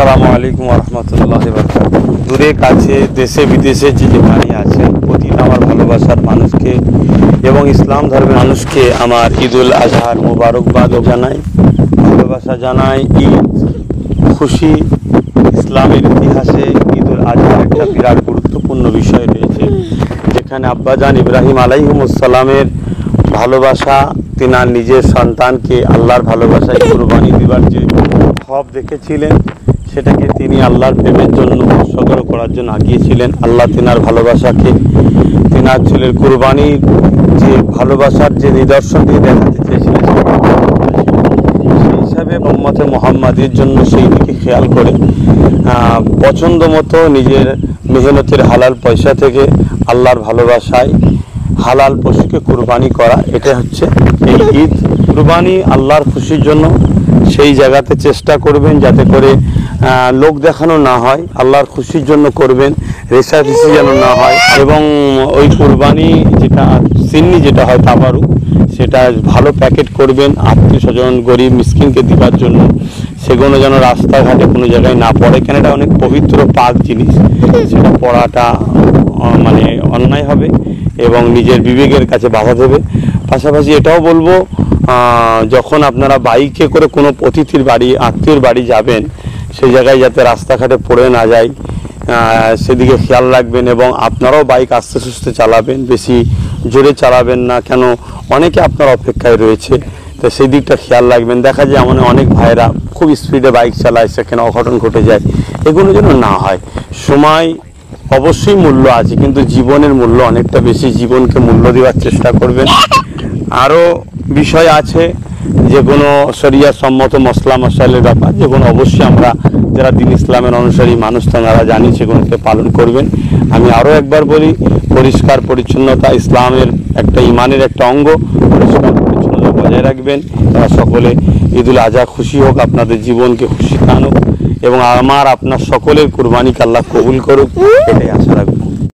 আসসালামু আলাইকুম ওয়া রাহমাতুল্লাহি ওয়া বারাকাতুহু। দূরে কাছে দেশে বিদেশে যে যেখানে আছেন প্রতিটা আমার ভালোবাসার মানুষকে এবং ইসলাম ধর্মের মানুষকে আমার ঈদুল আজহার মোবারকবাদ জানাই, ভালোবাসা জানাই। ঈদ খুশি, ইসলামের ইতিহাসে ঈদুল আজহার একটা বিরাট গুরুত্বপূর্ণ বিষয় রয়েছে, যেখানে আব্বাজান ইব্রাহিম আলাইহিমুসসালামের ভালোবাসা, তিনার নিজের সন্তানকে আল্লাহর ভালোবাসায় কুরবানি দিবার যে খব দেখেছিলেন, সেটাকে তিনি আল্লাহর প্রেমের জন্য উৎসর্গ করার জন্য আগিয়েছিলেন। আল্লাহ তিনার ভালোবাসাকে, তিনার ছেলের কুরবানির যে ভালোবাসার যে নিদর্শন দিয়ে দেখাতে চেয়েছিলেন, সেই হিসাবে উম্মতে মুহাম্মাদের জন্য সেই দিকে খেয়াল করে পছন্দ মতো নিজের মেহনতের হালাল পয়সা থেকে আল্লাহর ভালোবাসায় হালাল পশুকে কুরবানি করা, এটা হচ্ছে এই ঈদ। কুরবানি আল্লাহর খুশির জন্য সেই জায়গাতে চেষ্টা করবেন যাতে করে লোক দেখানো না হয়, আল্লাহর খুশির জন্য করবেন, রেশারেশি যেন না হয়। এবং ওই কুরবানি যেটা সিন্নি যেটা হয় তাবারু, সেটা ভালো প্যাকেট করবেন আত্মীয় স্বজন গরিব মিসকিনকে দেওয়ার জন্য। সেগুলো যেন রাস্তাঘাটে কোনো জায়গায় না পড়ে, কেন এটা অনেক পবিত্র পাক জিনিস, সেটা পড়াটা মানে অন্যায় হবে এবং নিজের বিবেকের কাছে বাধা দেবে। পাশাপাশি এটাও বলবো, যখন আপনারা বাইকে করে কোনো অতিথির বাড়ি আত্মীয়র বাড়ি যাবেন, সেই জায়গায় যাতে রাস্তাঘাটে পড়ে না যায় সেদিকে খেয়াল রাখবেন এবং আপনারাও বাইক আস্তে সুস্থে চালাবেন, বেশি জোরে চালাবেন না, কেন অনেকে আপনার অপেক্ষায় রয়েছে, তো সেই দিকটা খেয়াল রাখবেন। দেখা যায় অনেক ভাইরা খুব স্পিডে বাইক চালায়, সেখানে অঘটন ঘটে যায়, এগুলো যেন না হয়। সময় অবশ্যই মূল্য আছে, কিন্তু জীবনের মূল্য অনেকটা বেশি, জীবনকে মূল্য দেওয়ার চেষ্টা করবেন। আরও বিষয় আছে যে কোনো শরিয়া সম্মত মশলা মশাইলের ব্যাপার, যেগুলো অবশ্যই আমরা যারা দিন ইসলামের অনুসারী মানুষ তারা জানি, সেগুলোকে পালন করবেন। আমি আরও একবার বলি, পরিষ্কার পরিচ্ছন্নতা ইসলামের একটা ইমানের একটা অঙ্গ, পরিষ্কার পরিচ্ছন্নতা বজায় রাখবেন। তারা সকলে ঈদুল আজহা খুশি হোক, আপনাদের জীবনকে খুশি আনুক এবং আপনার সকলের কুরবানিকে আল্লাহ কবুল করুক, এটাই আশা রাখবেন।